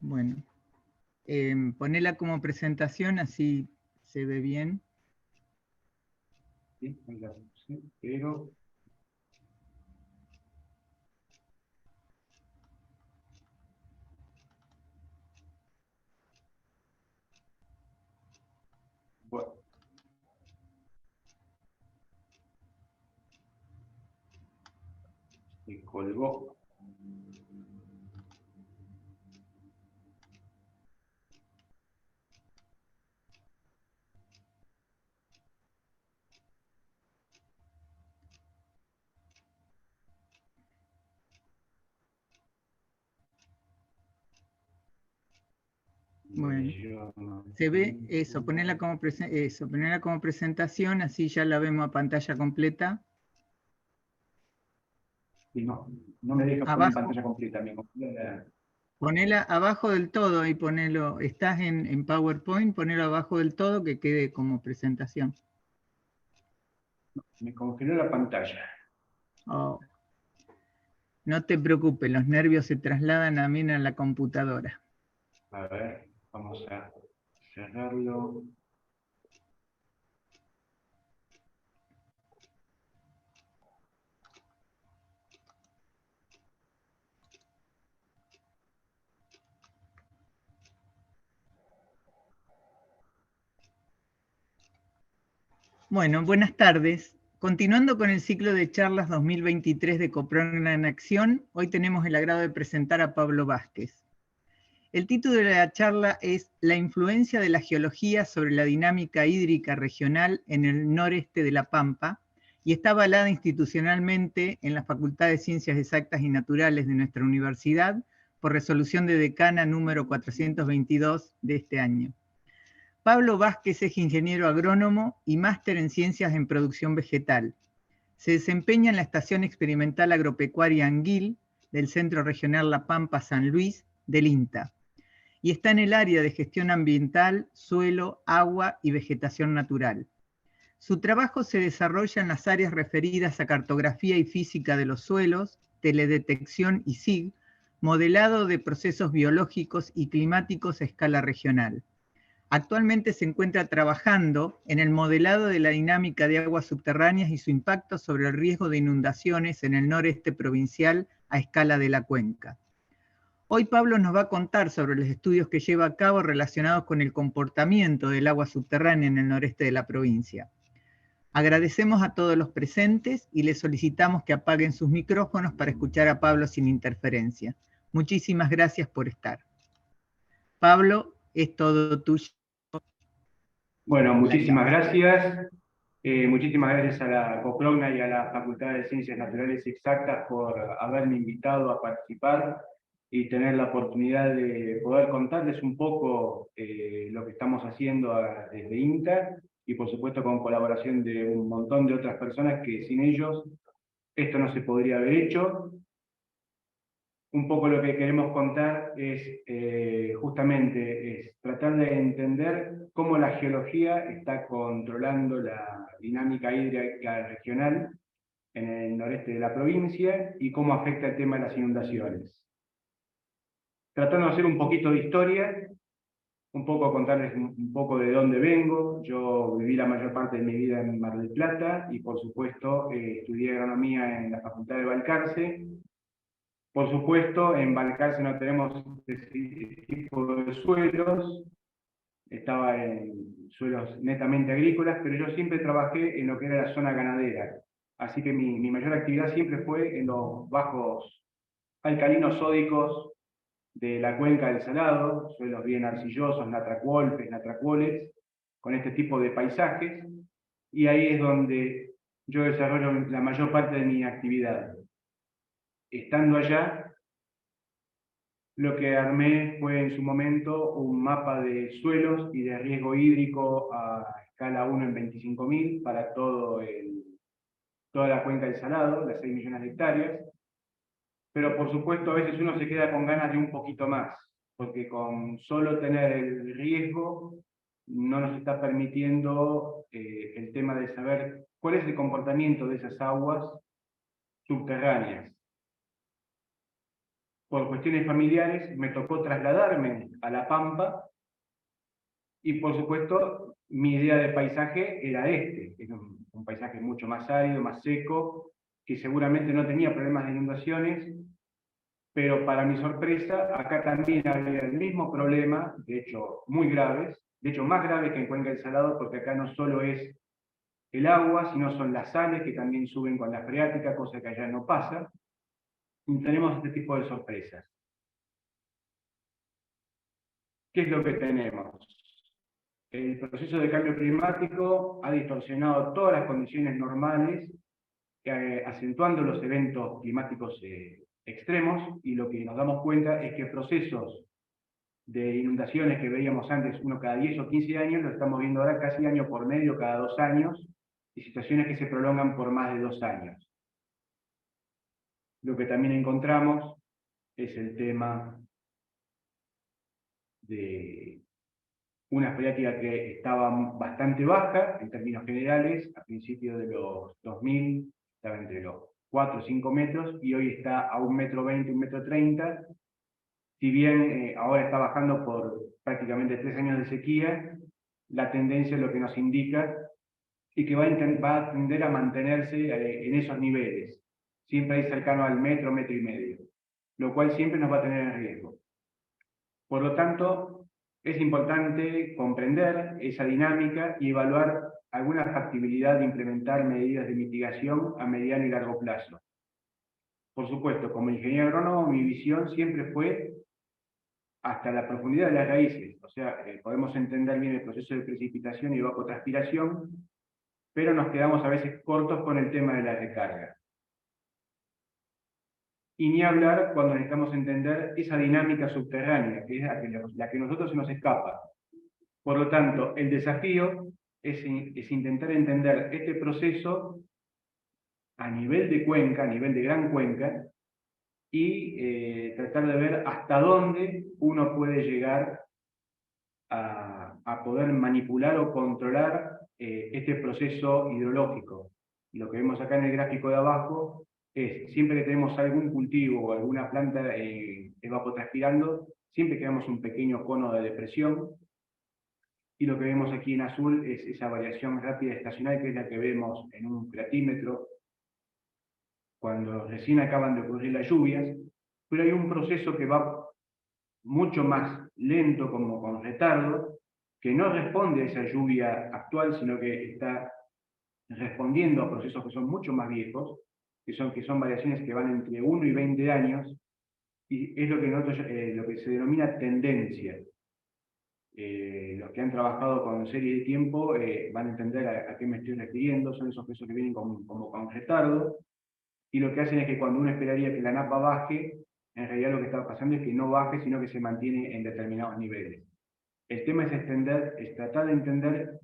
Bueno, ponela como presentación, así se ve bien. Sí, sí, pero... Bueno. Se colgó. Bueno, se ve eso, ponela como presentación, así ya la vemos a pantalla completa. Y no me deja poner Abajo, pantalla completa. Me confía ponela abajo del todo y ponelo, estás en PowerPoint, ponelo abajo del todo que quede como presentación. me congeló la pantalla. Oh, no te preocupes, los nervios se trasladan también a la computadora. A ver, vamos a cerrarlo. Bueno, buenas tardes. Continuando con el ciclo de charlas 2023 de Coprovna en Acción, hoy tenemos el agrado de presentar a Pablo Vázquez. El título de la charla es La influencia de la geología sobre la dinámica hídrica regional en el noreste de La Pampa y está avalada institucionalmente en la Facultad de Ciencias Exactas y Naturales de nuestra universidad por resolución de decana número 422 de este año. Pablo Vázquez es ingeniero agrónomo y máster en Ciencias en Producción Vegetal. Se desempeña en la Estación Experimental Agropecuaria Anguil del Centro Regional La Pampa San Luis del INTA y está en el área de gestión ambiental, suelo, agua y vegetación natural. Su trabajo se desarrolla en las áreas referidas a cartografía y física de los suelos, teledetección y SIG, modelado de procesos biológicos y climáticos a escala regional. Actualmente se encuentra trabajando en el modelado de la dinámica de aguas subterráneas y su impacto sobre el riesgo de inundaciones en el noreste provincial a escala de la cuenca. Hoy Pablo nos va a contar sobre los estudios que lleva a cabo relacionados con el comportamiento del agua subterránea en el noreste de la provincia. Agradecemos a todos los presentes y les solicitamos que apaguen sus micrófonos para escuchar a Pablo sin interferencia. Muchísimas gracias por estar. Pablo, es todo tuyo. Bueno, muchísimas gracias. Muchísimas gracias a la Coprovna y a la Facultad de Ciencias Naturales Exactas por haberme invitado a participar y tener la oportunidad de poder contarles un poco lo que estamos haciendo desde INTA y por supuesto con colaboración de un montón de otras personas que sin ellos esto no se podría haber hecho. Un poco lo que queremos contar es justamente tratar de entender cómo la geología está controlando la dinámica hídrica regional en el noreste de la provincia y cómo afecta el tema de las inundaciones. Tratando de hacer un poquito de historia, un poco contarles un poco de dónde vengo. Yo viví la mayor parte de mi vida en Mar del Plata y por supuesto estudié agronomía en la Facultad de Balcarce. Por supuesto, en Balcarce no tenemos ese tipo de suelos, estaba en suelos netamente agrícolas, pero yo siempre trabajé en lo que era la zona ganadera. Así que mi mayor actividad siempre fue en los bajos alcalinos sódicos de la cuenca del Salado, suelos bien arcillosos, natracuolpes, natracuoles, con este tipo de paisajes, y ahí es donde yo desarrollo la mayor parte de mi actividad. Estando allá, lo que armé fue en su momento un mapa de suelos y de riesgo hídrico a escala 1 en 25.000 para toda la cuenca del Salado, las 6 millones de hectáreas. Pero por supuesto a veces uno se queda con ganas de un poquito más, porque con solo tener el riesgo no nos está permitiendo el tema de saber cuál es el comportamiento de esas aguas subterráneas. por cuestiones familiares me tocó trasladarme a La Pampa y por supuesto mi idea de paisaje era es un paisaje mucho más árido, más seco, que seguramente no tenía problemas de inundaciones, pero para mi sorpresa acá también había el mismo problema, de hecho muy graves, de hecho más graves que en Cuenca del Salado, porque acá no solo es el agua, sino son las sales que también suben con la freática, cosa que allá no pasa, y tenemos este tipo de sorpresas. ¿Qué es lo que tenemos? El proceso de cambio climático ha distorsionado todas las condiciones normales, acentuando los eventos climáticos extremos, y lo que nos damos cuenta es que procesos de inundaciones que veíamos antes, uno cada 10 o 15 años, lo estamos viendo ahora casi año por medio, cada 2 años, y situaciones que se prolongan por más de 2 años. Lo que también encontramos es el tema de una freática que estaba bastante baja en términos generales, a principios de los 2000, estaba entre los 4 o 5 metros, y hoy está a 1,20 m, 1,30 m. Si bien ahora está bajando por prácticamente 3 años de sequía, la tendencia es lo que nos indica y que va a tender a mantenerse en esos niveles, siempre ahí cercano al metro, metro y medio, lo cual siempre nos va a tener en riesgo. Por lo tanto, es importante comprender esa dinámica y evaluar alguna factibilidad de implementar medidas de mitigación a mediano y largo plazo. Por supuesto, como ingeniero agrónomo, mi visión siempre fue hasta la profundidad de las raíces, o sea, podemos entender bien el proceso de precipitación y evapotranspiración, pero nos quedamos a veces cortos con el tema de la recarga. Y ni hablar cuando necesitamos entender esa dinámica subterránea, que es la que a nosotros se nos escapa. Por lo tanto, el desafío es intentar entender este proceso a nivel de cuenca, a nivel de gran cuenca, y tratar de ver hasta dónde uno puede llegar a poder manipular o controlar este proceso hidrológico. Y lo que vemos acá en el gráfico de abajo es, siempre que tenemos algún cultivo o alguna planta evapotranspirando, siempre creamos un pequeño cono de depresión, y lo que vemos aquí en azul es esa variación rápida estacional, que es la que vemos en un platímetro cuando recién acaban de ocurrir las lluvias, pero hay un proceso que va mucho más lento, como con retardo, que no responde a esa lluvia actual, sino que está respondiendo a procesos que son mucho más viejos, que son variaciones que van entre 1 y 20 años, y es lo que, lo que se denomina tendencia. Los que han trabajado con serie de tiempo van a entender a qué me estoy refiriendo, son esos procesos que vienen como con retardo, y lo que hacen es que cuando uno esperaría que la napa baje, en realidad lo que está pasando es que no baje, sino que se mantiene en determinados niveles. El tema es tratar de entender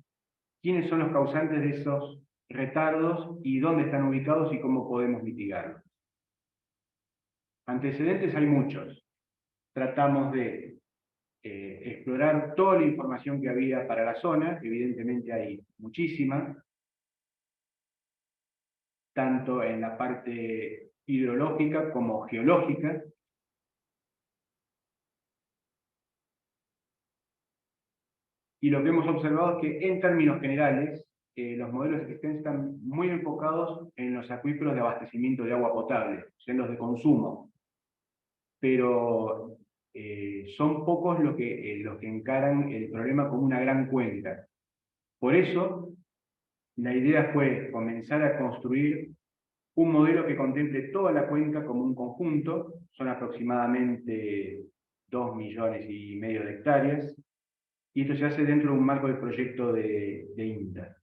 quiénes son los causantes de esos retardos y dónde están ubicados y cómo podemos mitigarlos. Antecedentes hay muchos. Tratamos de explorar toda la información que había para la zona, evidentemente hay muchísima, tanto en la parte hidrológica como geológica. Y lo que hemos observado es que en términos generales, los modelos existentes están muy enfocados en los acuíferos de abastecimiento de agua potable, en los de consumo. Pero son pocos los que encaran el problema como una gran cuenca. Por eso, la idea fue comenzar a construir un modelo que contemple toda la cuenca como un conjunto, son aproximadamente 2,5 millones de hectáreas, y esto se hace dentro de un marco de proyecto de INTA.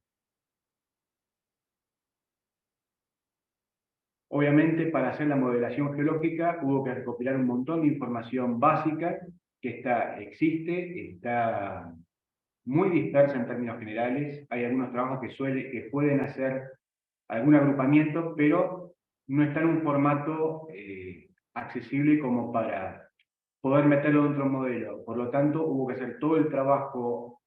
Obviamente, para hacer la modelación geológica hubo que recopilar un montón de información básica que existe, está muy dispersa en términos generales. Hay algunos trabajos que pueden hacer algún agrupamiento, pero no está en un formato accesible como para poder meterlo dentro de un modelo. Por lo tanto, hubo que hacer todo el trabajo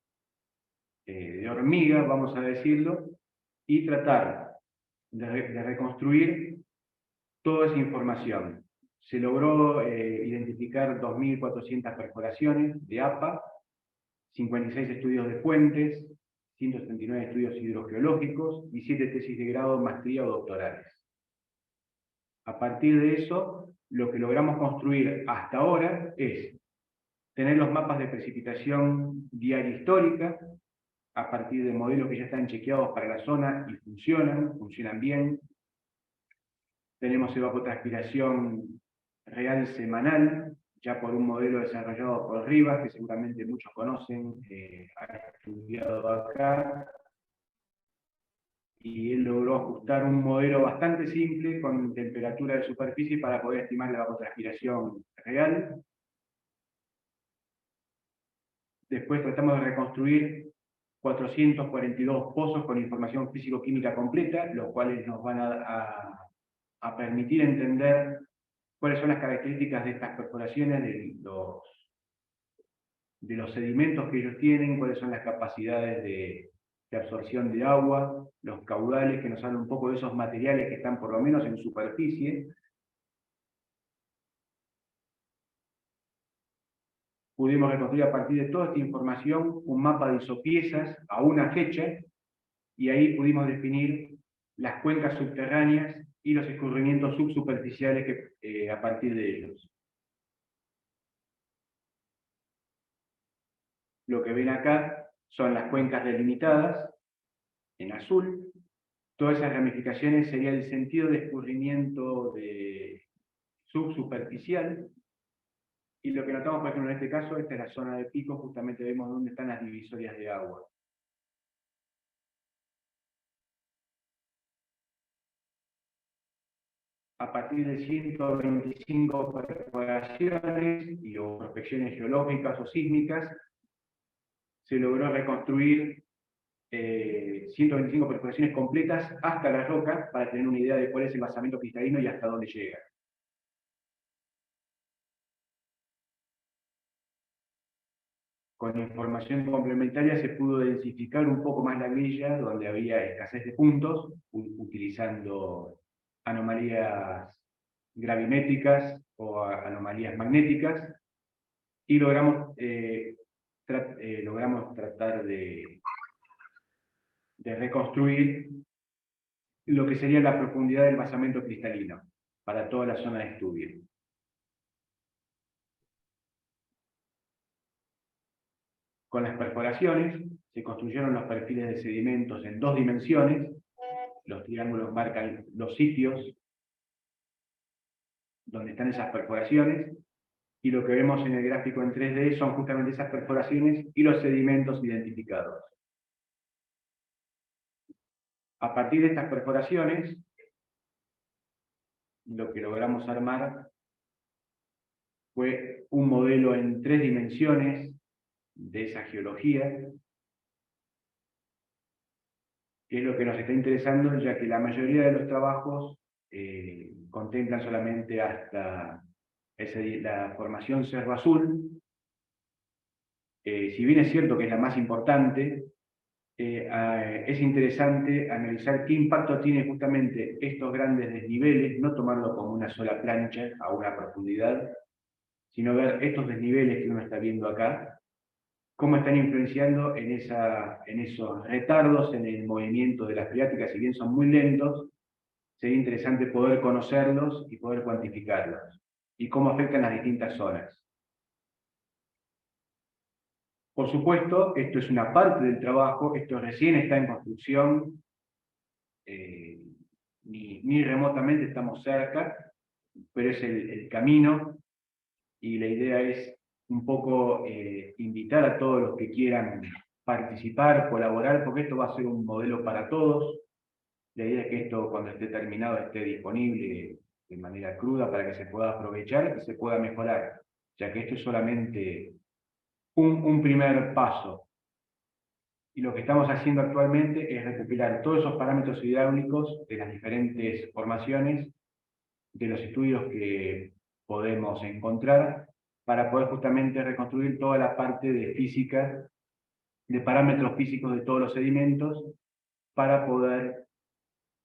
de hormiga, vamos a decirlo, y tratar de reconstruir toda esa información. se logró identificar 2.400 perforaciones de APA, 56 estudios de fuentes, 179 estudios hidrogeológicos y 7 tesis de grado, maestría o doctorales. A partir de eso, lo que logramos construir hasta ahora es tener los mapas de precipitación diaria histórica, a partir de modelos que ya están chequeados para la zona y funcionan bien. Tenemos evapotranspiración real semanal, ya por un modelo desarrollado por Rivas, que seguramente muchos conocen, ha estudiado acá, y él logró ajustar un modelo bastante simple con temperatura de superficie para poder estimar la evapotranspiración real. Después tratamos de reconstruir 442 pozos con información físico-química completa, los cuales nos van a permitir entender cuáles son las características de estas perforaciones, de los sedimentos que ellos tienen, cuáles son las capacidades de absorción de agua, los caudales, que nos hablan un poco de esos materiales que están por lo menos en superficie. Pudimos reconstruir a partir de toda esta información un mapa de isopiezas a una fecha, y ahí pudimos definir las cuencas subterráneas y los escurrimientos subsuperficiales a partir de ellos. Lo que ven acá son las cuencas delimitadas, en azul. Todas esas ramificaciones sería el sentido de escurrimiento subsuperficial. Y lo que notamos, por ejemplo, en este caso, esta es la zona de pico, justamente vemos dónde están las divisorias de agua. A partir de 125 perforaciones y o prospecciones geológicas o sísmicas, se logró reconstruir 125 perforaciones completas hasta la roca, para tener una idea de cuál es el basamento cristalino y hasta dónde llega. Con información complementaria se pudo densificar un poco más la grilla, donde había escasez de puntos, utilizando anomalías gravimétricas o anomalías magnéticas, y logramos tratar de reconstruir lo que sería la profundidad del basamento cristalino para toda la zona de estudio. Con las perforaciones se construyeron los perfiles de sedimentos en 2 dimensiones. Los triángulos marcan los sitios donde están esas perforaciones, y lo que vemos en el gráfico en 3D son justamente esas perforaciones y los sedimentos identificados. A partir de estas perforaciones, lo que logramos armar fue un modelo en 3 dimensiones de esa geología, que es lo que nos está interesando, ya que la mayoría de los trabajos contemplan solamente hasta la formación Cerro Azul. Si bien es cierto que es la más importante, es interesante analizar qué impacto tiene justamente estos grandes desniveles, no tomarlo como una sola plancha a una profundidad, sino ver estos desniveles que uno está viendo acá, cómo están influenciando en esos retardos en el movimiento de las freáticas. Si bien son muy lentos, sería interesante poder conocerlos y poder cuantificarlos, y cómo afectan las distintas zonas. Por supuesto, esto es una parte del trabajo, esto recién está en construcción, ni remotamente estamos cerca, pero es el camino, y la idea es un poco invitar a todos los que quieran participar, colaborar, porque esto va a ser un modelo para todos. La idea es que esto, cuando esté terminado, esté disponible de manera cruda para que se pueda aprovechar y se pueda mejorar, ya que esto es solamente un primer paso. Y lo que estamos haciendo actualmente es recopilar todos esos parámetros hidráulicos de las diferentes formaciones, de los estudios que podemos encontrar, para poder justamente reconstruir toda la parte de física, de parámetros físicos de todos los sedimentos, para poder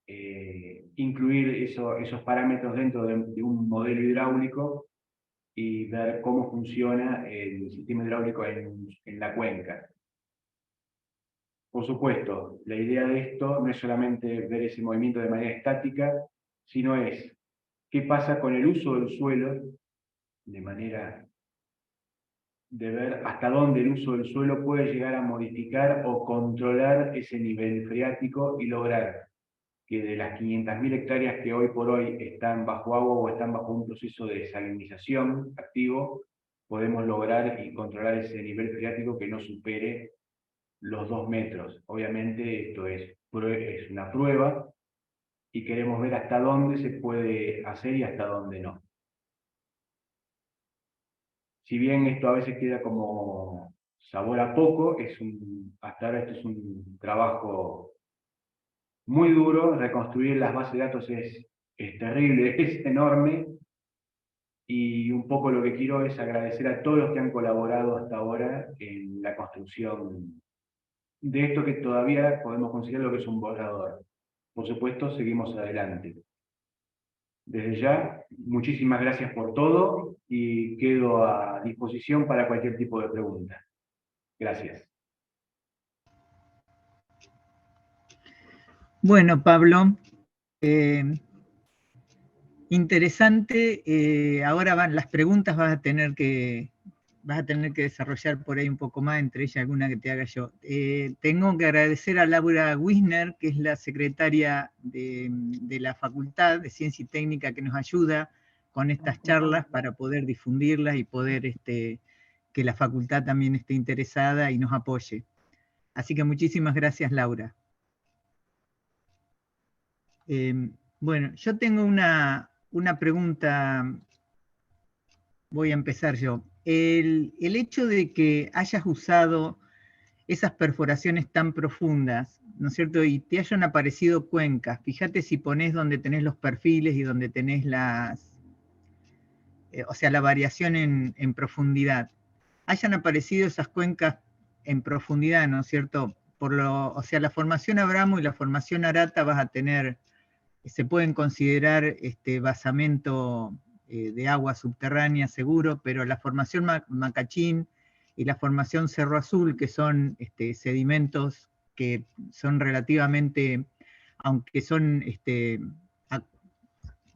incluir esos parámetros dentro de un modelo hidráulico y ver cómo funciona el sistema hidráulico en la cuenca. Por supuesto, la idea de esto no es solamente ver ese movimiento de manera estática, sino es qué pasa con el uso del suelo, de manera de ver hasta dónde el uso del suelo puede llegar a modificar o controlar ese nivel freático y lograr que de las 500.000 hectáreas que hoy por hoy están bajo agua o están bajo un proceso de salinización activo, podemos lograr y controlar ese nivel freático que no supere los 2 metros. Obviamente esto es una prueba y queremos ver hasta dónde se puede hacer y hasta dónde no. Si bien esto a veces queda como sabor a poco, hasta ahora esto es un trabajo muy duro. Reconstruir las bases de datos es terrible, es enorme, y un poco lo que quiero es agradecer a todos los que han colaborado hasta ahora en la construcción de esto que todavía podemos considerar lo que es un borrador. Por supuesto, seguimos adelante. Desde ya, muchísimas gracias por todo y quedo a disposición para cualquier tipo de pregunta. Gracias. Bueno, Pablo, interesante. Ahora van las preguntas, vas a tener que desarrollar por ahí un poco más, entre ellas alguna que te haga yo. Tengo que agradecer a Laura Wisner, que es la secretaria de la Facultad de Ciencia y Técnica, que nos ayuda con estas charlas para poder difundirlas y poder que la facultad también esté interesada y nos apoye. Así que muchísimas gracias, Laura. Bueno, yo tengo una pregunta, voy a empezar yo. El hecho de que hayas usado esas perforaciones tan profundas, ¿no es cierto? Y te hayan aparecido cuencas, fíjate si pones donde tenés los perfiles y donde tenés o sea, la variación en profundidad. Hayan aparecido esas cuencas en profundidad, ¿no es cierto? O sea, la formación Abramo y la formación Arata vas a tener, se pueden considerar basamento de agua subterránea seguro, pero la formación Macachín y la formación Cerro Azul, que son sedimentos que son relativamente, aunque son,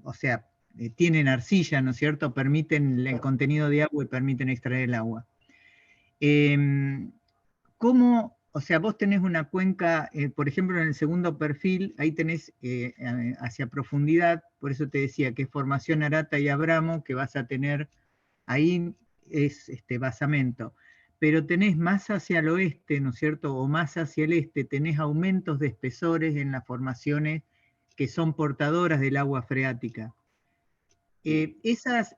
o sea, tienen arcilla, ¿no es cierto?, permiten el contenido de agua y permiten extraer el agua. ¿Cómo, o sea, vos tenés una cuenca, por ejemplo, en el segundo perfil, ahí tenés hacia profundidad, por eso te decía que es formación Arata y Abramo, que vas a tener, ahí es basamento, pero tenés más hacia el oeste, ¿no es cierto?, o más hacia el este, tenés aumentos de espesores en las formaciones que son portadoras del agua freática. Esas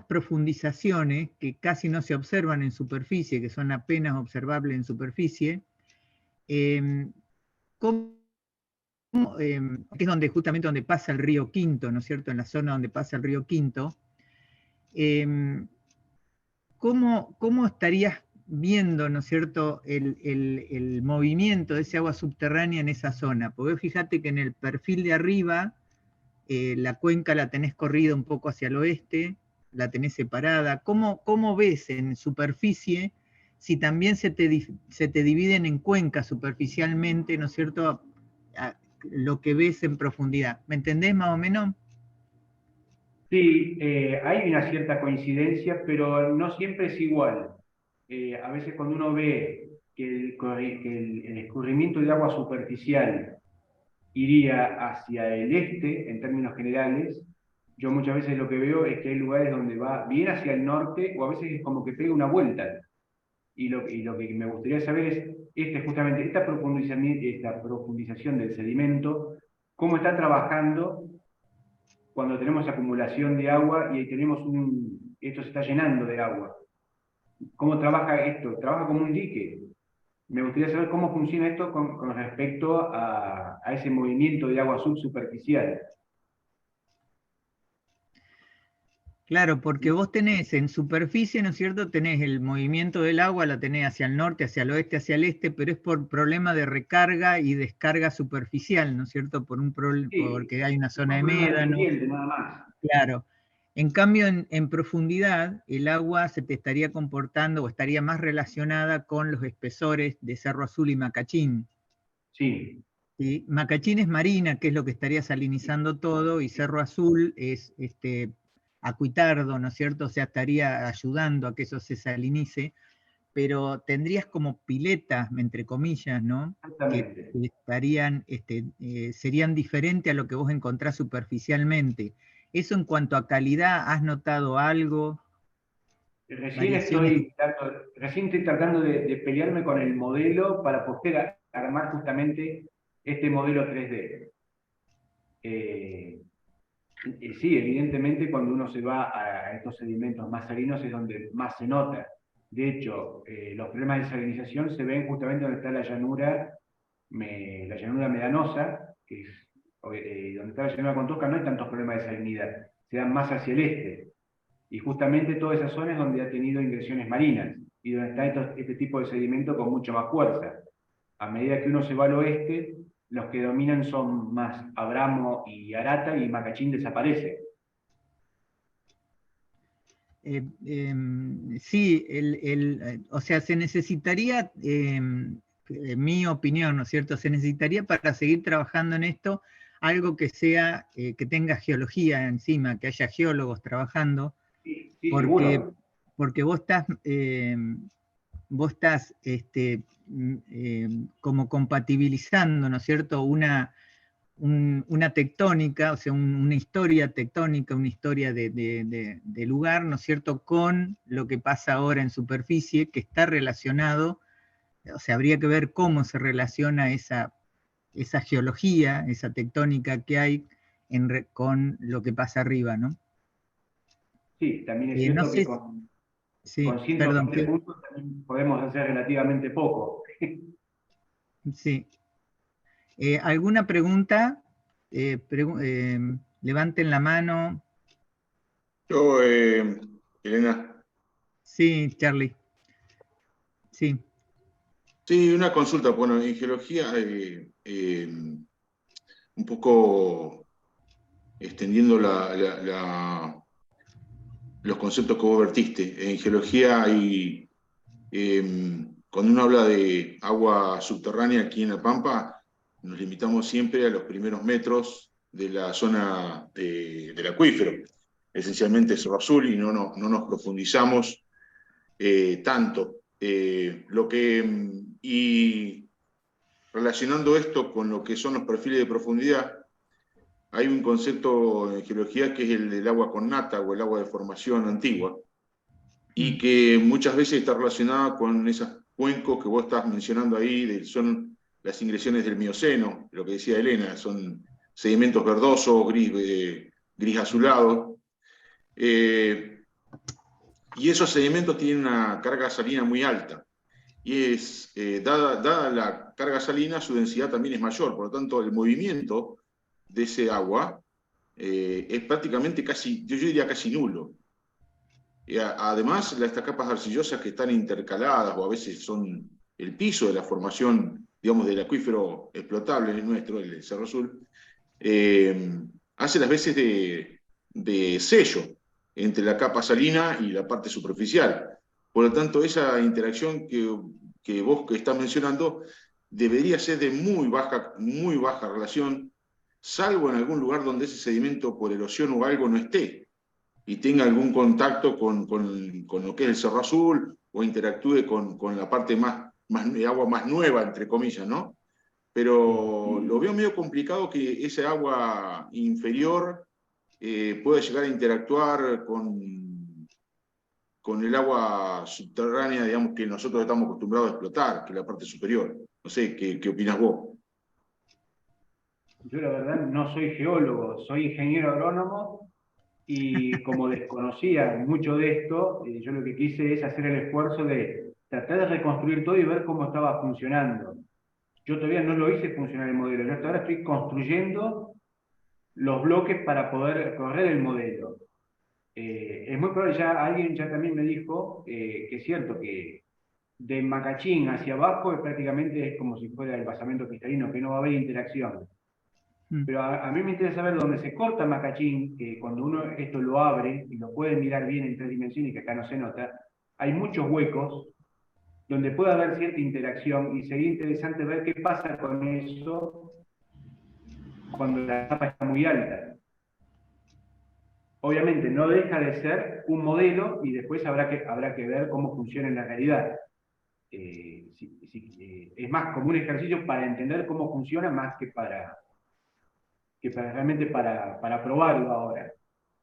profundizaciones que casi no se observan en superficie, que son apenas observables en superficie, que es justamente donde pasa el río Quinto, ¿no es cierto?, en la zona donde pasa el río Quinto, ¿cómo estarías viendo, ¿no es cierto?, el movimiento de ese agua subterránea en esa zona? Porque fíjate que en el perfil de arriba, la cuenca la tenés corrida un poco hacia el oeste, la tenés separada. ¿Cómo ves en superficie si también se te dividen en cuencas superficialmente, ¿no es cierto?, lo que ves en profundidad? ¿Me entendés más o menos? Sí, hay una cierta coincidencia, pero no siempre es igual. A veces cuando uno ve que el escurrimiento de agua superficial iría hacia el este, en términos generales, yo muchas veces lo que veo es que hay lugares donde va bien hacia el norte, o a veces es como que pega una vuelta. Y lo que me gustaría saber es justamente esta profundización del sedimento, cómo está trabajando cuando tenemos acumulación de agua y tenemos esto se está llenando de agua. ¿Cómo trabaja esto? ¿Trabaja como un dique? Me gustaría saber cómo funciona esto con respecto a ese movimiento de agua subsuperficial. Claro, porque vos tenés en superficie, ¿no es cierto? Tenés el movimiento del agua, la tenés hacia el norte, hacia el oeste, hacia el este, pero es por problema de recarga y descarga superficial, ¿no es cierto? Sí, Porque hay una es zona un de problema de médanos, pendiente nada más. claro. En cambio, en profundidad, el agua se te estaría comportando o estaría más relacionada con los espesores de Cerro Azul y Macachín. Sí, ¿Sí? Macachín es marina, que es lo que estaría salinizando todo, y Cerro Azul es acuitardo, ¿no es cierto? O sea, estaría ayudando a que eso se salinice, pero tendrías como piletas, entre comillas, ¿no? exactamente. Que estarían, serían diferentes a lo que vos encontrás superficialmente. Eso en cuanto a calidad, ¿has notado algo? Variaciones. Recién estoy tratando de pelearme con el modelo para poder armar justamente este modelo 3D. Eh, sí, evidentemente cuando uno se va a estos sedimentos más salinos es donde más se nota. De hecho, los problemas de salinización se ven justamente donde está la llanura medanosa, que es donde está la llanura con Tosca, no hay tantos problemas de salinidad, se dan más hacia el este. Y justamente toda esa zona es donde ha tenido ingresiones marinas y donde está este tipo de sedimento con mucha más fuerza. A medida que uno se va al oeste, los que dominan son más Abramo y Arata y Macachín desaparece. Sí, o sea, se necesitaría, en mi opinión, ¿no es cierto? Se necesitaría para seguir trabajando en esto algo que sea, que tenga geología encima, que haya geólogos trabajando, Sí, sí, porque, seguro. porque vos estás como compatibilizando, ¿no es cierto? Una tectónica, o sea, una historia tectónica, una historia de lugar, ¿no es cierto?, con lo que pasa ahora en superficie, que está relacionado, o sea, habría que ver cómo se relaciona esa geología, esa tectónica que hay con lo que pasa arriba, ¿no? Sí, también es No cierto que sé, con sí, perdón, 120 puntos también podemos hacer relativamente poco. sí. ¿Alguna pregunta? Levanten la mano. Yo, Elena, Sí, Charlie. Sí. sí, una consulta. Bueno, en geología, un poco extendiendo los conceptos que vos vertiste. En geología hay, cuando uno habla de agua subterránea aquí en La Pampa, nos limitamos siempre a los primeros metros de la zona del acuífero, esencialmente Cerro Azul, y no nos profundizamos tanto. Y relacionando esto con lo que son los perfiles de profundidad, hay un concepto en geología que es el del agua con nata o el agua de formación antigua, y Mm. que muchas veces está relacionada con esos cuencos que vos estás mencionando ahí, son las ingresiones del Mioceno, lo que decía Elena, son sedimentos verdosos, gris azulado. Y esos sedimentos tienen una carga salina muy alta. Y dada la carga salina, su densidad también es mayor. Por lo tanto, el movimiento de ese agua es prácticamente casi, yo diría casi nulo. Además, estas capas arcillosas que están intercaladas o a veces son el piso de la formación, digamos, del acuífero explotable nuestro, el Cerro Azul, hace las veces de sello entre la capa salina y la parte superficial. Por lo tanto, esa interacción que vos que estás mencionando debería ser de muy baja relación, salvo en algún lugar donde ese sedimento por erosión o algo no esté y tenga algún contacto con lo que es el Cerro Azul o interactúe con la parte de agua más nueva, entre comillas, ¿no? Pero lo veo medio complicado que ese agua inferior pueda llegar a interactuar con el agua subterránea, digamos, que nosotros estamos acostumbrados a explotar, que es la parte superior. No sé, ¿qué opinas vos? Yo la verdad no soy geólogo, soy ingeniero agrónomo y como desconocía mucho de esto, yo lo que quise es hacer el esfuerzo de tratar de reconstruir todo y ver cómo estaba funcionando. Yo todavía no lo hice funcionar el modelo, yo hasta ahora estoy construyendo los bloques para poder correr el modelo. Es muy probable, alguien ya también me dijo que es cierto que de Macachín hacia abajo prácticamente es como si fuera el basamento cristalino, que no va a haber interacción. Pero a mí me interesa saber dónde se corta Macachín, que cuando uno esto lo abre y lo puede mirar bien en 3 dimensiones, que acá no se nota, hay muchos huecos donde puede haber cierta interacción y sería interesante ver qué pasa con eso cuando la capa está muy alta. Obviamente no deja de ser un modelo y después habrá que ver cómo funciona en la realidad. Es más como un ejercicio para entender cómo funciona más que realmente para probarlo ahora.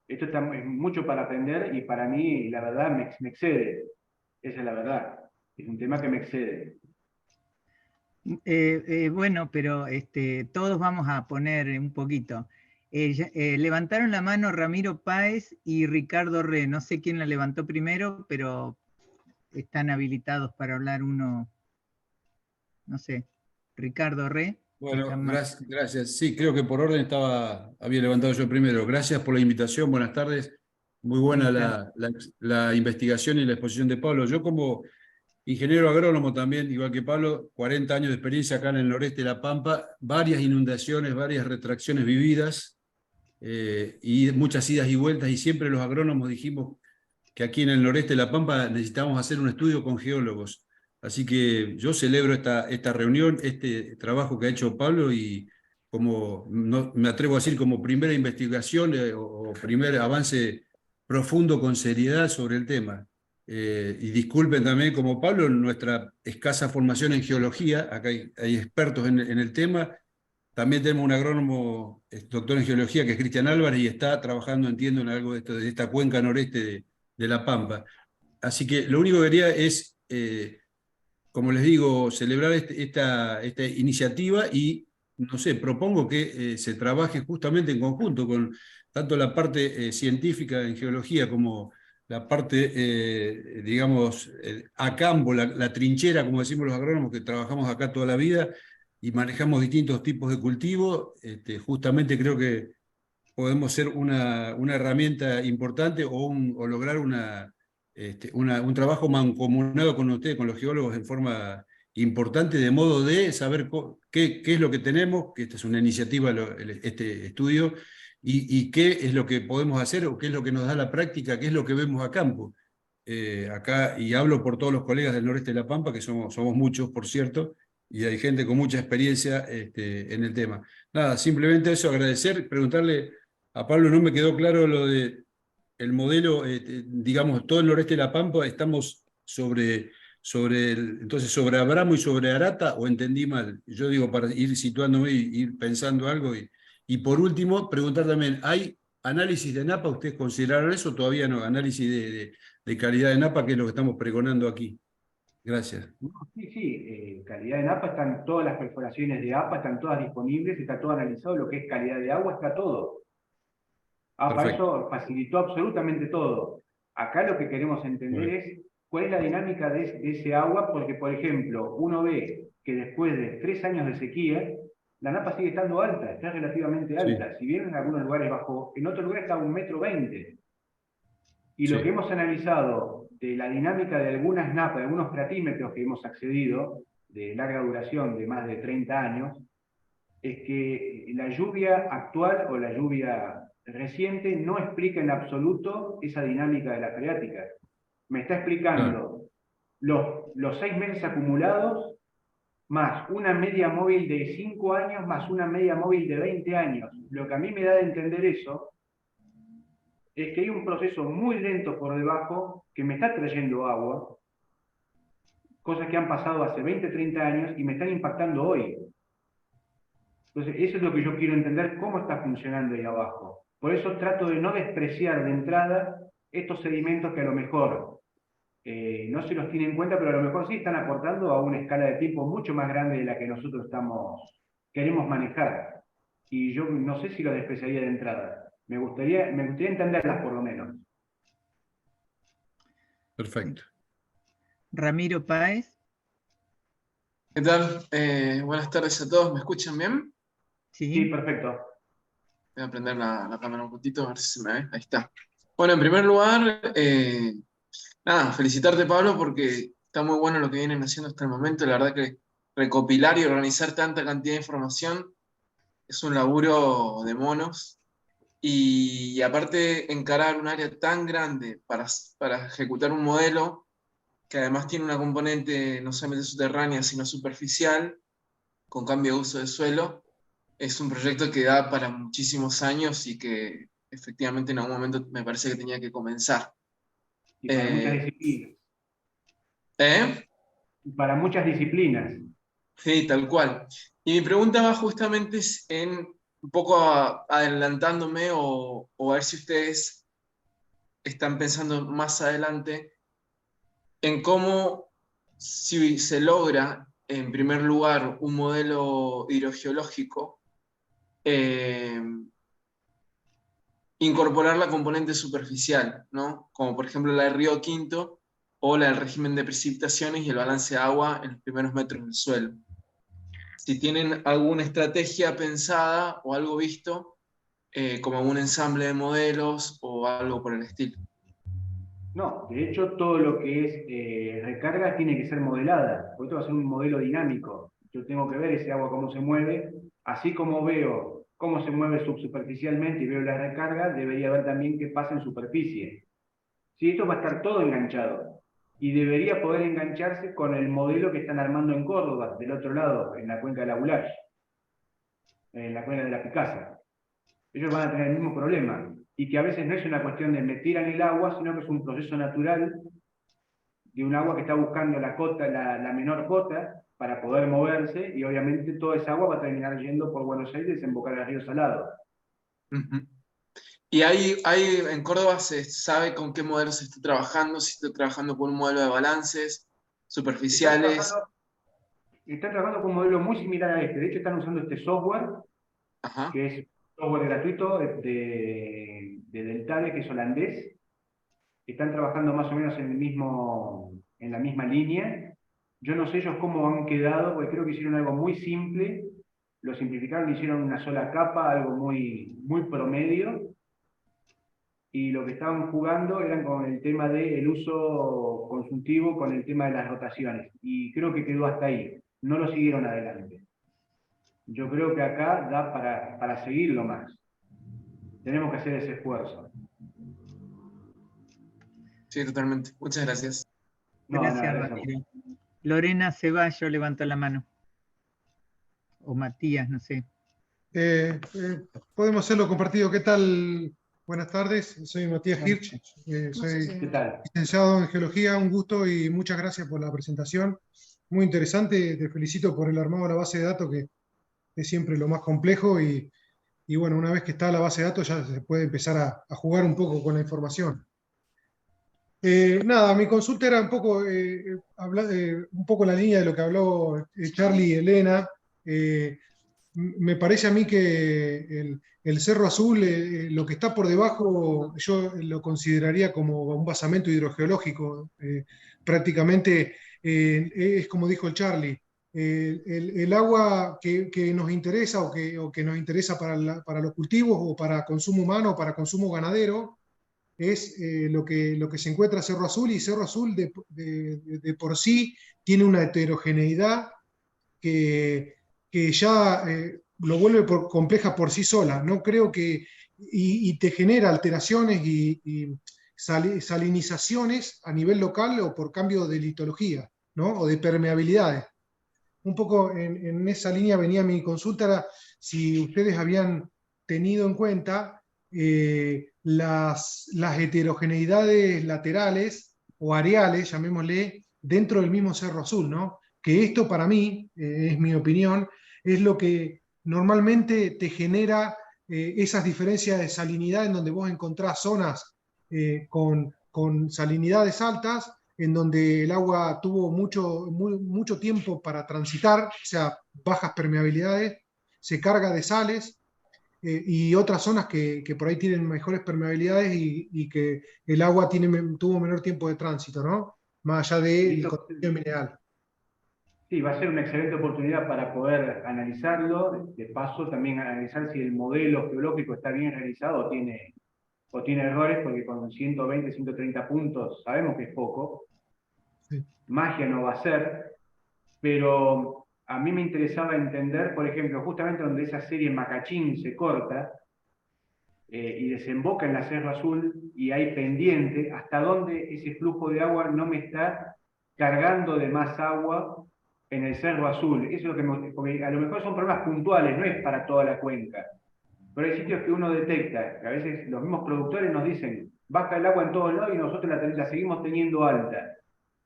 Esto es mucho para aprender y para mí, la verdad, me excede. Esa es la verdad. Es un tema que me excede. Bueno, pero todos vamos a poner un poquito. Levantaron la mano Ramiro Páez y Ricardo Re. No sé quién la levantó primero, pero están habilitados para hablar uno, no sé, Ricardo Re. Bueno, gracias. Sí, creo que por orden había levantado yo primero. Gracias por la invitación, buenas tardes. Muy buena la investigación y la exposición de Pablo. Yo como ingeniero agrónomo también, igual que Pablo, 40 años de experiencia acá en el noreste de La Pampa, varias inundaciones, varias retracciones vividas y muchas idas y vueltas, y siempre los agrónomos dijimos que aquí en el noreste de La Pampa necesitamos hacer un estudio con geólogos. Así que yo celebro esta reunión, este trabajo que ha hecho Pablo, y como me atrevo a decir como primera investigación o primer avance profundo con seriedad sobre el tema. Y disculpen también, como Pablo, nuestra escasa formación en geología, acá hay expertos en el tema. También tenemos un agrónomo, doctor en geología, que es Cristian Álvarez, y está trabajando, entiendo, en algo de esta cuenca noreste de La Pampa. Así que lo único que quería es, como les digo, celebrar esta iniciativa y, no sé, propongo que se trabaje justamente en conjunto con tanto la parte científica en geología como la parte, digamos, a campo, la trinchera, como decimos los agrónomos, que trabajamos acá toda la vida y manejamos distintos tipos de cultivo. Justamente creo que podemos ser una herramienta importante o lograr un trabajo mancomunado con ustedes, con los geólogos, en forma importante, de modo de saber qué es lo que tenemos, que esta es una iniciativa, este estudio, y qué es lo que podemos hacer, o qué es lo que nos da la práctica, qué es lo que vemos a campo. Acá, y hablo por todos los colegas del noreste de La Pampa, que somos muchos, por cierto, y hay gente con mucha experiencia en el tema. Nada, simplemente eso, agradecer, preguntarle a Pablo, no me quedó claro lo de el modelo, digamos, todo el noreste de La Pampa, estamos entonces sobre Abramo y sobre Arata, o entendí mal. Yo digo, para ir situándome y ir pensando algo. Y por último, preguntar también, ¿hay análisis de NAPA? ¿Ustedes consideraron eso? Todavía no, análisis de calidad de NAPA, que es lo que estamos pregonando aquí. Gracias. Sí, calidad de NAPA, están todas las perforaciones de APA, están todas disponibles, está todo analizado, lo que es calidad de agua, está todo. APA eso facilitó absolutamente todo. Acá lo que queremos entender es cuál es la dinámica de ese agua, porque, por ejemplo, uno ve que después de 3 años de sequía, la NAPA sigue estando alta, está relativamente alta. Sí. Si bien en algunos lugares bajó, en otros lugares está a 1,20 m. Y lo que hemos analizado de la dinámica de algunas NAPA, de algunos platímetros que hemos accedido, de larga duración, de más de 30 años, es que la lluvia actual o la lluvia reciente no explica en absoluto esa dinámica de la freática. Me está explicando los 6 meses acumulados, más una media móvil de 5 años, más una media móvil de 20 años. Lo que a mí me da de entender eso es que hay un proceso muy lento por debajo que me está trayendo agua, cosas que han pasado hace 20, 30 años y me están impactando hoy. Entonces, eso es lo que yo quiero entender, cómo está funcionando ahí abajo. Por eso trato de no despreciar de entrada estos sedimentos que a lo mejor no se los tiene en cuenta, pero a lo mejor sí están aportando a una escala de tiempo mucho más grande de la que nosotros queremos manejar. Y yo no sé si lo despreciaría de entrada. Me gustaría entenderlas por lo menos. Perfecto. Ramiro Páez. ¿Qué tal? Buenas tardes a todos. ¿Me escuchan bien? Sí, perfecto. Voy a prender la cámara un poquito, a ver si se me ve. Ahí está. Bueno, en primer lugar, nada, felicitarte, Pablo, porque está muy bueno lo que vienen haciendo hasta el momento. La verdad que recopilar y organizar tanta cantidad de información es un laburo de monos. Y aparte, encarar un área tan grande para ejecutar un modelo que además tiene una componente no solamente subterránea, sino superficial, con cambio de uso de suelo, es un proyecto que da para muchísimos años y que efectivamente en algún momento me parece que tenía que comenzar. Y para muchas Eh, disciplinas. ¿Eh? Y para muchas disciplinas. Sí, tal cual. Y mi pregunta va justamente en un poco adelantándome o a ver si ustedes están pensando más adelante en cómo, si se logra, en primer lugar, un modelo hidrogeológico, eh, incorporar la componente superficial, ¿no? Como por ejemplo la de Río Quinto o la del régimen de precipitaciones y el balance de agua en los primeros metros del suelo. Si tienen alguna estrategia pensada o algo visto, como un ensamble de modelos o algo por el estilo. No, de hecho, todo lo que es recarga tiene que ser modelada, porque esto va a ser un modelo dinámico. Yo tengo que ver ese agua cómo se mueve, así como veo cómo se mueve subsuperficialmente y veo la recarga, debería ver también qué pasa en superficie. Sí, esto va a estar todo enganchado y debería poder engancharse con el modelo que están armando en Córdoba, del otro lado, en la cuenca de la Bulash, en la cuenca de la Picasa. Ellos van a tener el mismo problema y que a veces no es una cuestión de me tiran el agua, sino que es un proceso natural de un agua que está buscando la cota, la menor cota para poder moverse y obviamente toda esa agua va a terminar yendo por Buenos Aires y desembocar al río Salado. Uh-huh. Y en Córdoba se sabe con qué modelo se está trabajando, si está trabajando con un modelo de balances Están superficiales. trabajando, están trabajando con un modelo muy similar a este. De hecho, están usando este software, Ajá. que es software gratuito de Deltale, que es holandés. Están trabajando más o menos en la misma línea. Yo no sé ellos cómo han quedado, porque creo que hicieron algo muy simple, lo simplificaron, hicieron una sola capa, algo muy, muy promedio, y lo que estaban jugando eran con el tema del uso consultivo, con el tema de las rotaciones, y creo que quedó hasta ahí, no lo siguieron adelante. Yo creo que acá da para seguirlo más. Tenemos que hacer ese esfuerzo. Sí, totalmente. Muchas gracias. No, nada, Gracias, gracias a vos. Ramiro. Lorena Ceballos levantó la mano. O Matías, no sé. Podemos hacerlo compartido. ¿Qué tal? Buenas tardes, soy Matías Hirsch, soy ¿Qué tal? licenciado en Geología, un gusto y muchas gracias por la presentación. Muy interesante, te felicito por el armado de la base de datos, que es siempre lo más complejo y bueno, una vez que está la base de datos ya se puede empezar a jugar un poco con la información. Nada, mi consulta era un poco en la línea de lo que habló Charlie y Elena. Me parece a mí que el Cerro Azul, lo que está por debajo, yo lo consideraría como un basamento hidrogeológico. Prácticamente es como dijo el Charlie, el agua que nos interesa o que nos interesa para los cultivos o para consumo humano o para consumo ganadero es lo que se encuentra Cerro Azul, y Cerro Azul de por sí tiene una heterogeneidad que, que ya lo vuelve compleja por sí sola. No creo que, y te genera alteraciones y salinizaciones a nivel local o por cambio de litología, ¿no? O de permeabilidades. Un poco en esa línea venía mi consulta, era si ustedes habían tenido en cuenta las heterogeneidades laterales o areales, llamémosle, dentro del mismo Cerro Azul, ¿no? Que esto para mí, es mi opinión, es lo que normalmente te genera esas diferencias de salinidad en donde vos encontrás zonas con salinidades altas en donde el agua tuvo mucho tiempo para transitar, o sea, bajas permeabilidades, se carga de sales, y otras zonas que por ahí tienen mejores permeabilidades y que el agua tuvo menor tiempo de tránsito, ¿no? Más allá Y del esto, contenido mineral. sí, va a ser una excelente oportunidad para poder analizarlo. De paso, también analizar si el modelo geológico está bien realizado o tiene errores, porque con 120, 130 puntos sabemos que es poco. Sí. Magia no va a ser, pero a mí me interesaba entender, por ejemplo, justamente donde esa serie Macachín se corta y desemboca en la Cerro Azul y hay pendiente, hasta dónde ese flujo de agua no me está cargando de más agua en el Cerro Azul. Eso es lo que porque a lo mejor son problemas puntuales, no es para toda la cuenca. Pero hay sitios que uno detecta, que a veces los mismos productores nos dicen, baja el agua en todos lados y nosotros la seguimos teniendo alta.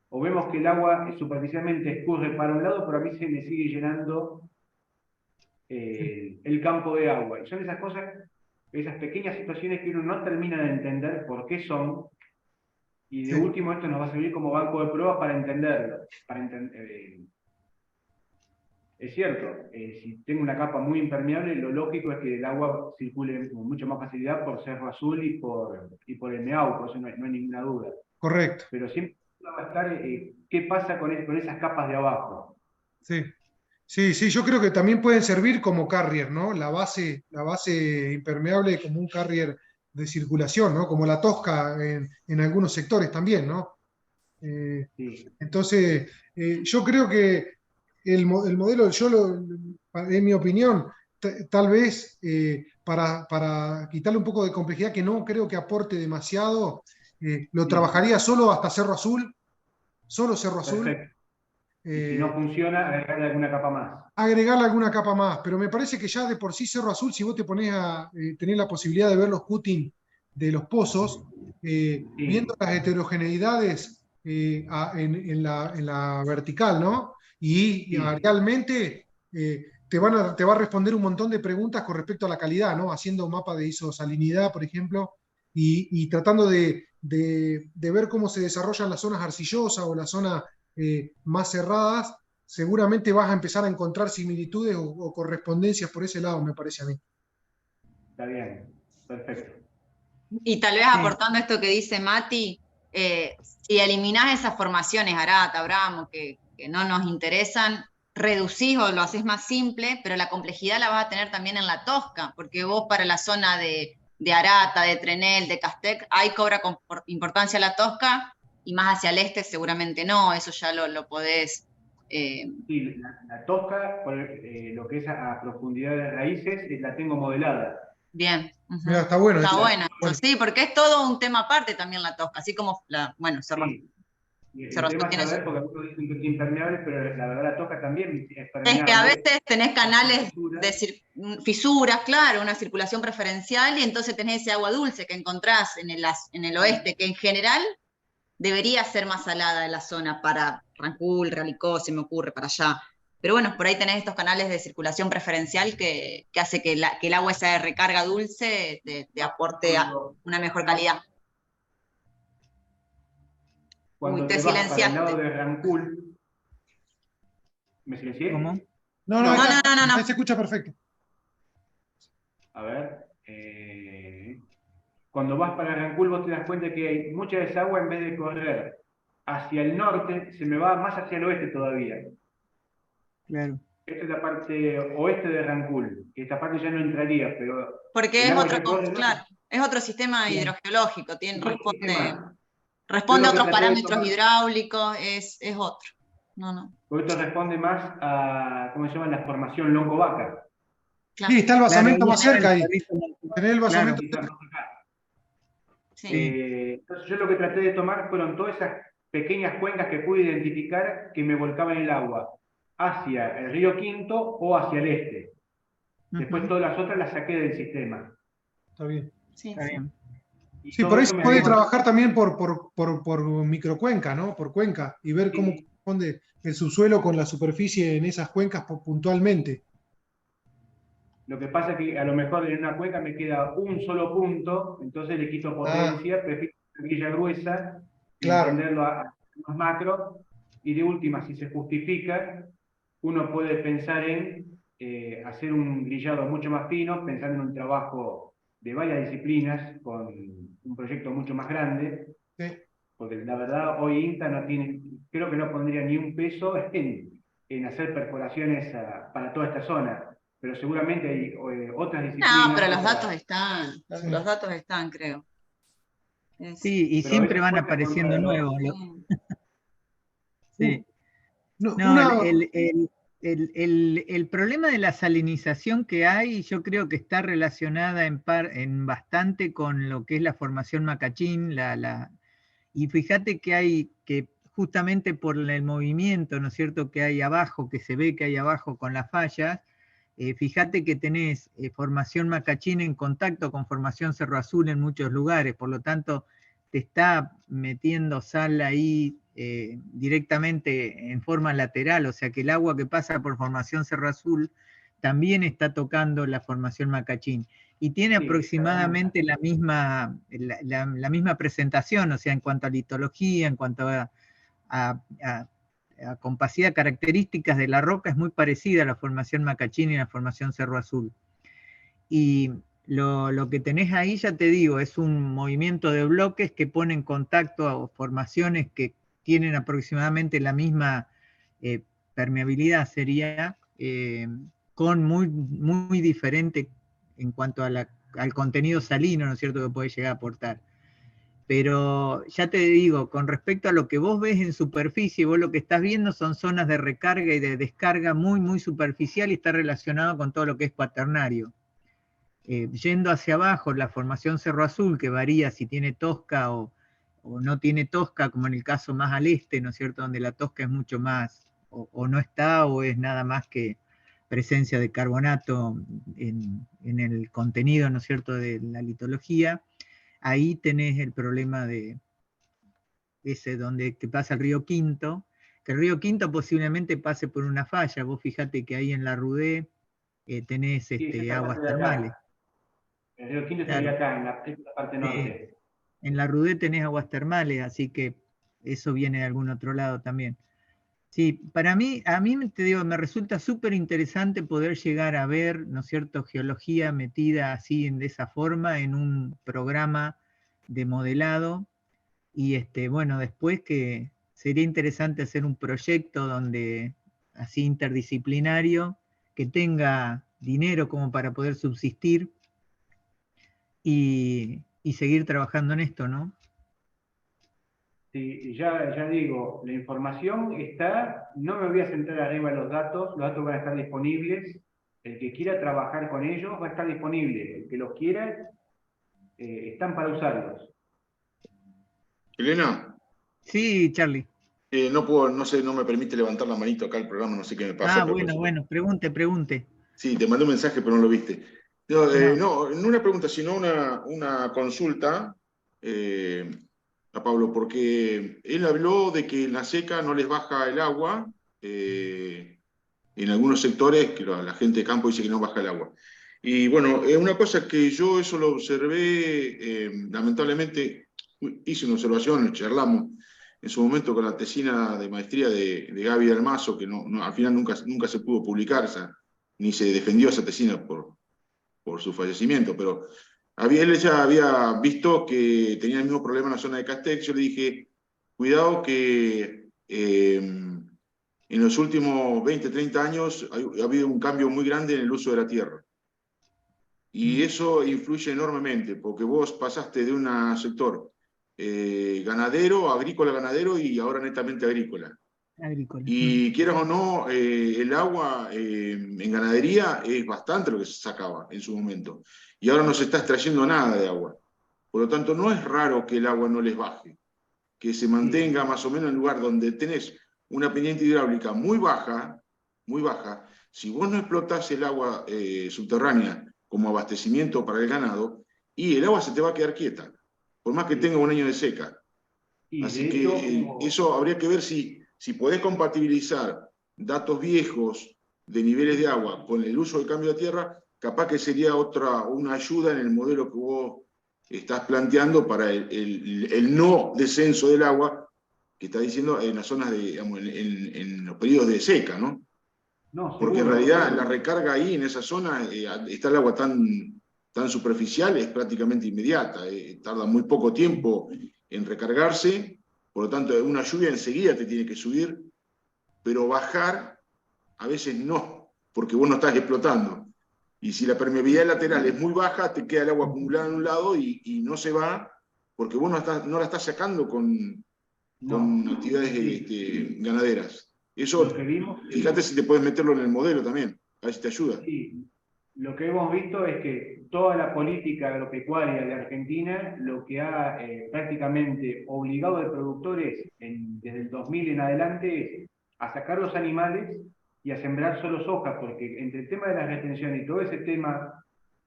O vemos que el agua superficialmente escurre para un lado, pero a mí se me sigue llenando el campo de agua. Y son esas cosas, esas pequeñas situaciones que uno no termina de entender por qué son, y de último esto nos va a servir como banco de pruebas para entenderlo. Es cierto, si tengo una capa muy impermeable, lo lógico es que el agua circule con mucha más facilidad por Cerro Azul y por el Meau, por eso no hay ninguna duda. Correcto. Pero siempre va a estar qué pasa con esas capas de abajo. Sí. Sí, sí, yo creo que también pueden servir como carrier, ¿no? La base impermeable como un carrier de circulación, ¿no? Como la tosca en algunos sectores también, ¿no? Sí. Entonces, yo creo que el modelo, en mi opinión, tal vez para quitarle un poco de complejidad, que no creo que aporte demasiado, lo trabajaría solo hasta Cerro Azul, solo Cerro Azul. Perfecto. Y si no funciona, agregarle alguna capa más. Agregarle alguna capa más, pero me parece que ya de por sí Cerro Azul, si vos te pones a tener la posibilidad de ver los cuttings de los pozos, viendo las heterogeneidades en la vertical, ¿no? Y realmente te va a responder un montón de preguntas con respecto a la calidad, ¿no? Haciendo un mapa de isosalinidad, por ejemplo, y tratando de ver cómo se desarrollan las zonas arcillosas o las zonas más cerradas. Seguramente vas a empezar a encontrar similitudes o correspondencias por ese lado, me parece a mí. Está bien, perfecto. Y tal vez aportando esto que dice Mati, si eliminás esas formaciones, Arata, Abramo, que no nos interesan, reducís o lo haces más simple, pero la complejidad la vas a tener también en la tosca, porque vos para la zona de Arata, de Trenel, de Castec, ahí cobra importancia la tosca, y más hacia el este seguramente no, eso ya lo podés... Sí, la tosca, lo que es a profundidad de raíces, la tengo modelada. Bien. Mira, está bueno. Está bueno. Sí, porque es todo un tema aparte también la tosca, así como Cerro Azul. El tema es saber, porque algunos dicen que es impermeable, pero la verdad la tosca también es permeable. Es que a veces tenés canales de fisuras, claro, una circulación preferencial, y entonces tenés ese agua dulce que encontrás en el oeste, que en general debería ser más salada de la zona para Rancul, Realicó, se me ocurre, para allá. Pero bueno, por ahí tenés estos canales de circulación preferencial que hace que el agua esa de recarga dulce te aporte a una mejor calidad. Cuando te vas para el lado de Rancul, ¿me silencié? ¿Cómo? No. Se escucha perfecto. A ver. Cuando vas para Rancul vos te das cuenta que hay mucha de esa agua, en vez de correr hacia el norte, se me va más hacia el oeste todavía. Claro. Esta es la parte oeste de Rancul, que esta parte ya no entraría, pero... Porque es otro sistema hidrogeológico, responde a otros parámetros hidráulicos, es otro. Por esto responde más a, ¿cómo se llama? La formación Longovaca. Claro. Sí, está el basamento más cerca ahí. Tener el basamento cerca. Entonces yo lo que traté de tomar fueron todas esas pequeñas cuencas que pude identificar que me volcaban el agua hacia el río Quinto o hacia el este. Después todas las otras las saqué del sistema. Está bien. Sí, está bien. Sí, por ahí se puede trabajar también por microcuenca, ¿no? Por cuenca, y ver cómo corresponde el subsuelo con la superficie en esas cuencas puntualmente. Lo que pasa es que a lo mejor en una cuenca me queda un solo punto, entonces le quito potencia, prefiero una grilla gruesa, entenderlo a más macro, y de última, si se justifica, uno puede pensar en hacer un grillado mucho más fino, pensando en un trabajo de varias disciplinas, con un proyecto mucho más grande, porque la verdad hoy INTA no tiene, creo que no pondría ni un peso en hacer perforaciones para toda esta zona. Pero seguramente hay otras disciplinas. No, pero los datos están, creo. Sí, y Pero siempre eso van cuenta apareciendo contra nuevos. Sí. No, No, el problema de la salinización que hay, yo creo que está relacionada en bastante con lo que es la formación Macachín, y fíjate que hay, que justamente por el movimiento, ¿no es cierto?, que hay abajo, que se ve que hay abajo con las fallas, fíjate que tenés formación Macachín en contacto con formación Cerro Azul en muchos lugares, por lo tanto, te está metiendo sal ahí directamente en forma lateral, o sea que el agua que pasa por formación Cerro Azul también está tocando la formación Macachín. Y tiene Sí, aproximadamente la misma presentación, o sea, en cuanto a litología, en cuanto a compacidad, características de la roca, es muy parecida a la formación Macachín y a la formación Cerro Azul. Y lo que tenés ahí, ya te digo, es un movimiento de bloques que pone en contacto a formaciones que tienen aproximadamente la misma permeabilidad, sería con muy diferente en cuanto a al contenido salino, ¿no es cierto?, que puede llegar a aportar. Pero ya te digo, con respecto a lo que vos ves en superficie, vos lo que estás viendo son zonas de recarga y de descarga muy superficial y está relacionado con todo lo que es cuaternario. Yendo hacia abajo, la formación Cerro Azul, que varía si tiene tosca o no tiene tosca, como en el caso más al este, ¿no es cierto?, donde la tosca es mucho más, o no está, o es nada más que presencia de carbonato en el contenido, ¿no es cierto?, de la litología. Ahí tenés el problema de ese que pasa el río Quinto, que el río Quinto posiblemente pase por una falla. Vos fíjate que ahí en la Rudé tenés sí, esa aguas parte de termales. acá. El río Quinto estaría Claro. acá, en la parte norte. En la Rudé tenés aguas termales, así que eso viene de algún otro lado también. Sí, para mí, a mí te digo, me resulta súper interesante poder llegar a ver, ¿no es cierto?, geología metida así de esa forma en un programa de modelado. Y bueno, después que sería interesante hacer un proyecto donde, así interdisciplinario, que tenga dinero como para poder subsistir y seguir trabajando en esto, ¿no? Sí, ya digo, la información está, no me voy a sentar arriba de los datos van a estar disponibles, el que quiera trabajar con ellos va a estar disponible, el que los quiera, están para usarlos. Elena, Sí, Charlie. no puedo, no sé, no me permite levantar la manito acá el programa, no sé qué me pasa a propósito. Bueno, pregunte. Sí, te mandé un mensaje, pero no lo viste. No, No. no una pregunta, sino una consulta a Pablo, porque él habló de que en la seca no les baja el agua, en algunos sectores, que la gente de campo dice que no baja el agua. Y bueno, una cosa que yo eso lo observé, lamentablemente, hice una observación, charlamos en su momento con la tesina de maestría de Gaby Almazo, que al final nunca se pudo publicar, ni se defendió esa tesina por su fallecimiento, pero él ya había visto que tenía el mismo problema en la zona de Castex. Yo le dije, cuidado que en los últimos 20, 30 años ha habido un cambio muy grande en el uso de la tierra. Y eso influye enormemente, porque vos pasaste de un sector ganadero, agrícola, ganadero, y ahora netamente agrícola. Agrícola. Y quieras o no, el agua en ganadería es bastante lo que se sacaba en su momento. Y ahora no se está extrayendo nada de agua. Por lo tanto, no es raro que el agua no les baje, que se mantenga más o menos en el lugar donde tenés una pendiente hidráulica muy baja. Si vos no explotás el agua subterránea como abastecimiento para el ganado, y el agua se te va a quedar quieta, por más que tenga un año de seca. Y Así de que hecho, eso habría que ver si podés compatibilizar datos viejos de niveles de agua con el uso del cambio de tierra, capaz que sería una ayuda en el modelo que vos estás planteando para el no descenso del agua que está diciendo en las zonas digamos, en los periodos de seca, ¿no? no, Porque en seguro. realidad la recarga ahí en esa zona está el agua tan superficial, es prácticamente inmediata, tarda muy poco tiempo en recargarse, por lo tanto una lluvia enseguida te tiene que subir, pero bajar a veces no, porque vos no estás explotando. Y si la permeabilidad lateral es muy baja, te queda el agua acumulada en un lado y no se va, porque vos no la estás sacando con actividades ganaderas. Eso, Lo que vimos, fíjate si te puedes meterlo en el modelo también, a ver si te ayuda. sí, lo que hemos visto es que toda la política agropecuaria de Argentina lo que ha prácticamente obligado al productor es, desde el 2000 en adelante, a sacar los animales y a sembrar solo soja, porque entre el tema de la retención y todo ese tema,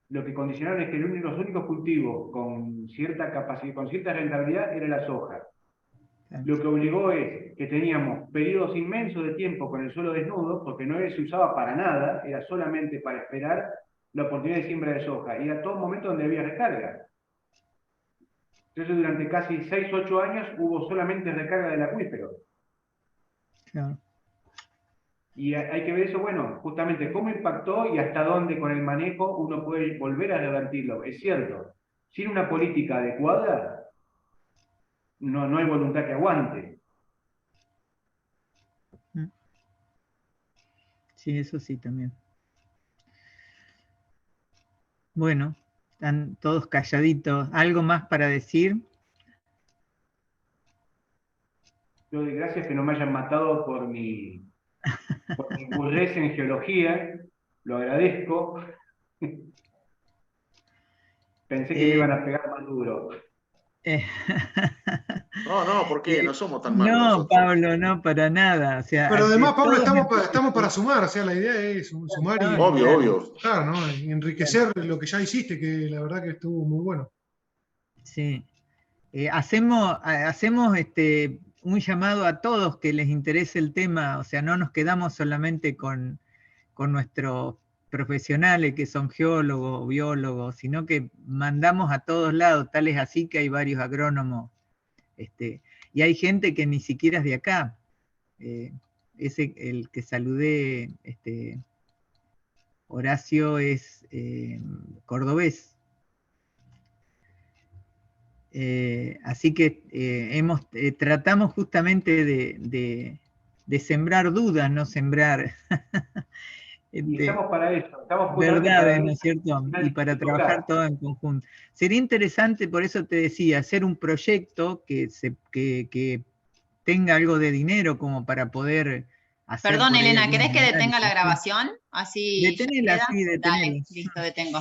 lo que condicionaron es que los únicos cultivos con cierta capacidad, con cierta rentabilidad era la soja. Lo que obligó es que teníamos periodos inmensos de tiempo con el suelo desnudo, porque no se usaba para nada, era solamente para esperar la oportunidad de siembra de soja, y era todo un momento donde había recarga. Entonces durante casi 6 o 8 años hubo solamente recarga del acuífero. Claro. Y hay que ver eso, bueno, justamente cómo impactó y hasta dónde con el manejo uno puede volver a revertirlo. Es cierto, sin una política adecuada, no hay voluntad que aguante. Sí, eso sí también. Bueno, están todos calladitos. ¿Algo más para decir? Yo doy gracias que no me hayan matado por mi burgués en geología, lo agradezco. Pensé que me iban a pegar más duro. No, ¿por qué? No somos tan malos No, nosotros. Pablo, no, para nada. O sea, Pero además, Pablo, todos estamos para sumar, o sea, la idea es sumar y Obvio. claro, ¿no? Y enriquecer lo que ya hiciste, que la verdad que estuvo muy bueno. Sí. Hacemos un llamado a todos que les interese el tema, o sea, no nos quedamos solamente con nuestros profesionales que son geólogos o biólogos, sino que mandamos a todos lados, tal es así que hay varios agrónomos, y hay gente que ni siquiera es de acá. Ese, el que saludé, Horacio, es cordobés. Así que tratamos justamente de sembrar dudas, no sembrar Y estamos para eso, estamos justamente verdades, para ¿no es cierto? Y para tocar. trabajar todo en conjunto. Sería interesante, por eso te decía, hacer un proyecto que tenga algo de dinero como para poder hacer. Perdón, por ahí Elena, algunos ¿querés que detenga la análisis. grabación? Así ya Detenela, queda. sí, Dale, detenela. listo, detengo.